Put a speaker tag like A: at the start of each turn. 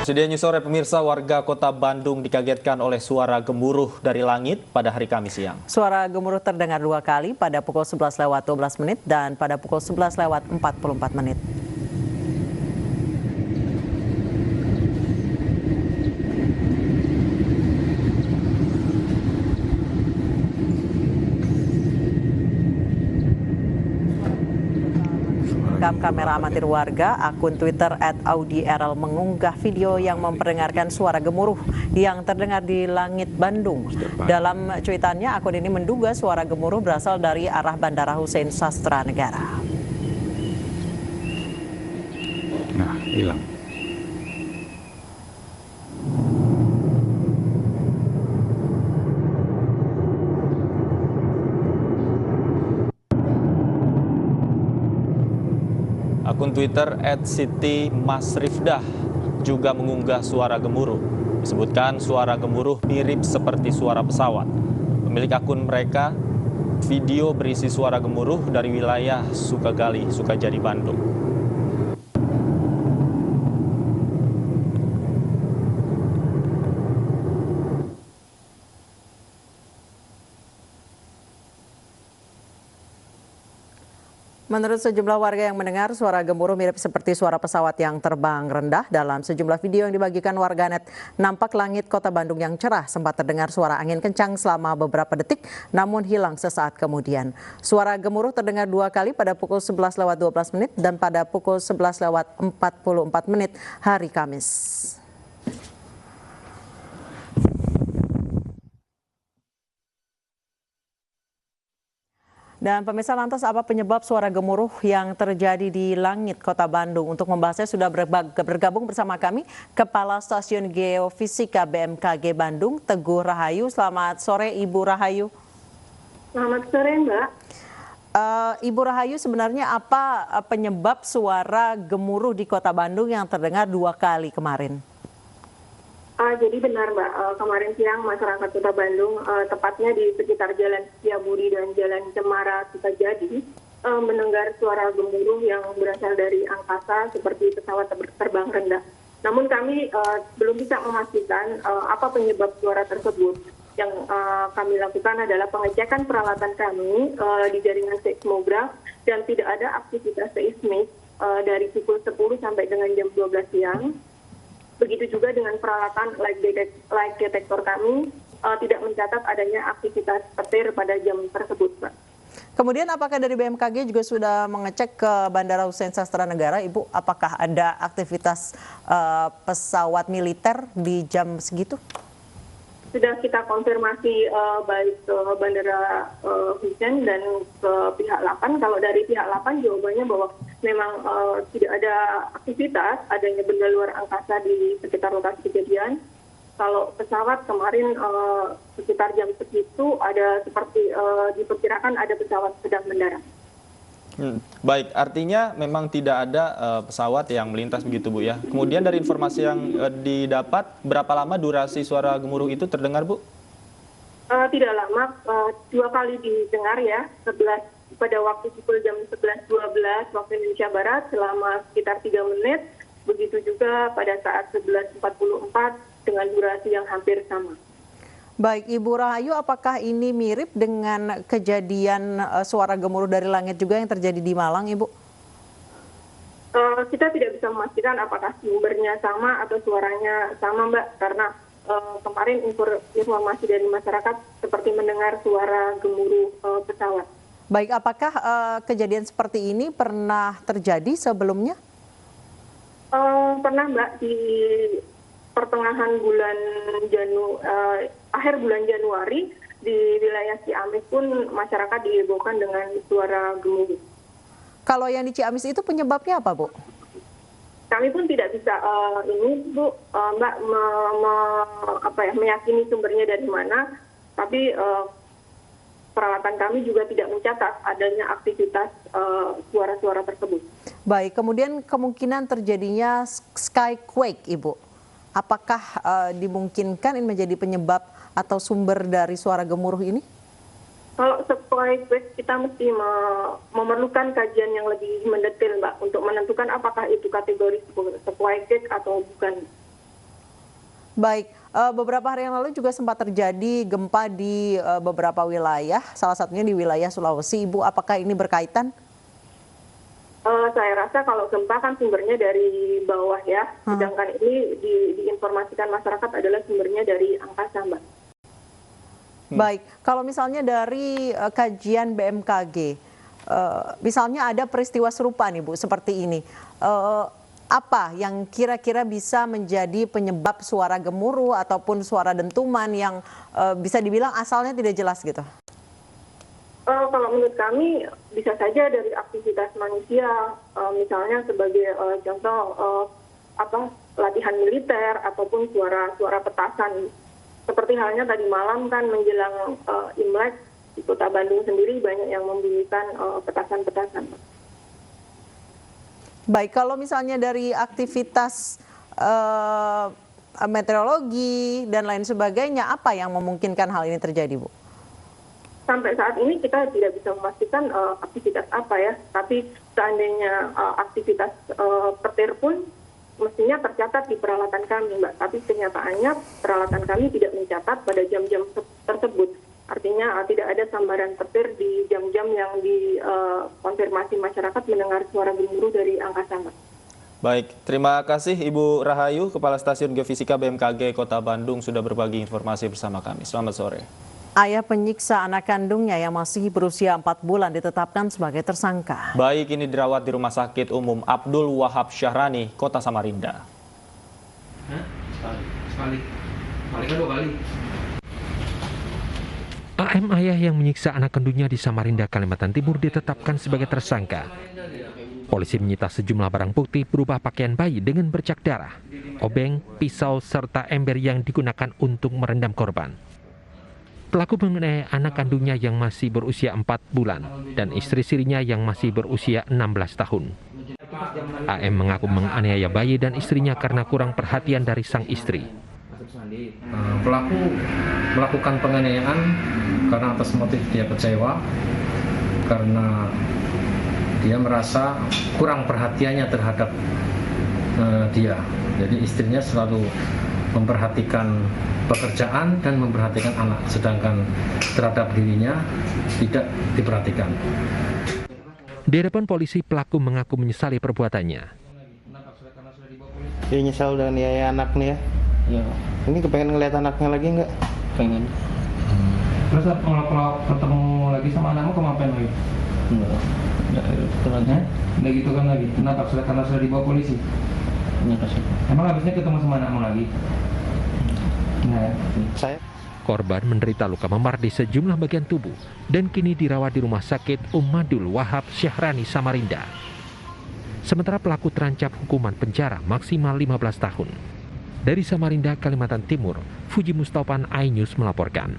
A: Sedianya sore pemirsa, warga kota Bandung dikagetkan oleh suara gemuruh dari langit pada hari Kamis siang.
B: Suara gemuruh terdengar 2 kali pada pukul 11.12 dan pada pukul 11.44. Kamera amatir warga, akun Twitter @audierl mengunggah video yang memperdengarkan suara gemuruh yang terdengar di langit Bandung. Dalam cuitannya, akun ini menduga suara gemuruh berasal dari arah Bandara Hussein Sastranegara.
C: Nah, hilang.
A: Akun Twitter @siti_masrifdah juga mengunggah suara gemuruh. Disebutkan suara gemuruh mirip seperti suara pesawat. Pemilik akun mereka, video berisi suara gemuruh dari wilayah Sukagali, Sukajadi, Bandung.
B: Menurut sejumlah warga yang mendengar, suara gemuruh mirip seperti suara pesawat yang terbang rendah. Dalam sejumlah video yang dibagikan warganet, nampak langit kota Bandung yang cerah. Sempat terdengar suara angin kencang selama beberapa detik, namun hilang sesaat kemudian. Suara gemuruh terdengar 2 kali pada pukul 11.12 dan pada pukul 11.44 hari Kamis. Dan pemirsa, lantas apa penyebab suara gemuruh yang terjadi di langit kota Bandung? Untuk membahasnya sudah bergabung bersama kami Kepala Stasiun Geofisika BMKG Bandung, Teguh Rahayu. Selamat sore Ibu Rahayu.
D: Selamat sore Mbak.
B: Ibu Rahayu, sebenarnya apa penyebab suara gemuruh di kota Bandung yang terdengar 2 kali kemarin?
D: Jadi benar Mbak, kemarin siang masyarakat Kota Bandung, tepatnya di sekitar Jalan Setiabudi dan Jalan Cemara Sukajadi, mendengar suara gemuruh yang berasal dari angkasa seperti pesawat terbang rendah. Namun kami belum bisa memastikan apa penyebab suara tersebut. Yang kami lakukan adalah pengecekan peralatan kami di jaringan seismograf dan tidak ada aktivitas seismik dari pukul 10 sampai dengan jam 12 siang. Begitu juga dengan peralatan light detector kami tidak mencatat adanya aktivitas petir pada jam tersebut, Pak.
B: Kemudian apakah dari BMKG juga sudah mengecek ke Bandara Hussein Sastranegara, Ibu? Apakah ada aktivitas pesawat militer di jam segitu?
D: Sudah kita konfirmasi baik ke Bandara Hussein dan ke pihak 8. Kalau dari pihak 8 jawabannya bahwa memang tidak ada aktivitas adanya benda luar angkasa di sekitar lokasi kejadian. Kalau pesawat kemarin sekitar jam segitu ada seperti diperkirakan ada pesawat sedang mendarat.
A: Baik, artinya memang tidak ada pesawat yang melintas begitu Bu ya. Kemudian dari informasi yang didapat, berapa lama durasi suara gemuruh itu terdengar Bu?
D: Tidak lama, 2 kali didengar ya, pada waktu pukul jam 11.12 waktu Indonesia Barat selama sekitar 3 menit, begitu juga pada saat 11.44 dengan durasi yang hampir sama.
B: Baik, Ibu Rahayu, apakah ini mirip dengan kejadian suara gemuruh dari langit juga yang terjadi di Malang, Ibu?
D: Kita tidak bisa memastikan apakah sumbernya sama atau suaranya sama, Mbak, karena kemarin informasi dari masyarakat seperti mendengar suara gemuruh pesawat.
B: Baik, apakah kejadian seperti ini pernah terjadi sebelumnya?
D: Pernah, Mbak, di pertengahan akhir bulan Januari di wilayah Ciamis pun masyarakat dihebohkan dengan suara gemuruh.
B: Kalau yang di Ciamis itu penyebabnya apa, Bu?
D: Kami pun tidak bisa Mbak meyakini sumbernya dari mana, tapi peralatan kami juga tidak mencatat adanya aktivitas suara-suara tersebut.
B: Baik, kemudian kemungkinan terjadinya skyquake, Ibu. Apakah dimungkinkan ini menjadi penyebab atau sumber dari suara gemuruh ini?
D: Kalau skyquake kita mesti memerlukan kajian yang lebih mendetail, Mbak, untuk menentukan apakah itu kategori skyquake atau bukan.
B: Baik, beberapa hari yang lalu juga sempat terjadi gempa di beberapa wilayah, salah satunya di wilayah Sulawesi. Ibu, apakah ini berkaitan?
D: Saya rasa kalau gempa kan sumbernya dari bawah ya, sedangkan ini diinformasikan masyarakat adalah sumbernya dari angkasa, Mbak.
B: Baik, kalau misalnya dari kajian BMKG, misalnya ada peristiwa serupa nih Bu, seperti ini. Apa yang kira-kira bisa menjadi penyebab suara gemuruh ataupun suara dentuman yang bisa dibilang asalnya tidak jelas gitu?
D: Kalau menurut kami bisa saja dari aktivitas manusia, misalnya sebagai contoh latihan militer ataupun suara petasan. Seperti halnya tadi malam kan menjelang Imlek di Kota Bandung sendiri banyak yang membunyikan petasan-petasan.
B: Baik, kalau misalnya dari aktivitas meteorologi dan lain sebagainya, apa yang memungkinkan hal ini terjadi, Bu?
D: Sampai saat ini kita tidak bisa memastikan aktivitas apa ya, tapi seandainya aktivitas petir pun mestinya tercatat di peralatan kami, Mbak. Tapi kenyataannya peralatan kami tidak mencatat pada jam-jam tersebut. Artinya tidak ada sambaran petir di jam-jam yang dikonfirmasi masyarakat mendengar suara gemuruh dari angkasa, Mbak.
A: Baik, terima kasih Ibu Rahayu, Kepala Stasiun Geofisika BMKG Kota Bandung sudah berbagi informasi bersama kami. Selamat sore.
B: Ayah penyiksa anak kandungnya yang masih berusia 4 bulan ditetapkan sebagai tersangka.
A: Bayi kini dirawat di Rumah Sakit Umum Abdul Wahab Syahrani, Kota Samarinda.
E: Sekali kan 2 kali.
F: AM ayah yang menyiksa anak kandungnya di Samarinda, Kalimantan Timur ditetapkan sebagai tersangka. Polisi menyita sejumlah barang bukti berupa pakaian bayi dengan bercak darah, obeng, pisau, serta ember yang digunakan untuk merendam korban. Pelaku menganiaya anak kandungnya yang masih berusia 4 bulan dan istri sirinya yang masih berusia 16 tahun. AM mengaku menganiaya bayi dan istrinya karena kurang perhatian dari sang istri.
E: Pelaku melakukan penganiayaan karena atas motif dia kecewa karena dia merasa kurang perhatiannya terhadap dia. Jadi istrinya selalu memperhatikan pekerjaan dan memperhatikan anak, sedangkan terhadap dirinya tidak diperhatikan.
F: Di hadapan polisi, pelaku mengaku menyesali perbuatannya.
G: Dia nyesal udah niaya anak nih ya?
H: Iya.
G: Ini kepengen ngeliat anaknya lagi nggak?
H: Pengen.
E: Terus kalau ketemu lagi sama anakmu kamu ngapain lagi?
H: Enggak gitu lagi.
E: Udah gitu kan lagi. Kenapa? Karena sudah dibawa polisi.
H: Enggak kasih.
E: Emang habisnya ketemu sama anakmu lagi? Nah,
G: Saya
F: Korban menderita luka memar di sejumlah bagian tubuh dan kini dirawat di Rumah Sakit Abdul Wahab Syahrani, Samarinda. Sementara pelaku terancam hukuman penjara maksimal 15 tahun. Dari Samarinda, Kalimantan Timur, Fuji Mustopan, iNews melaporkan.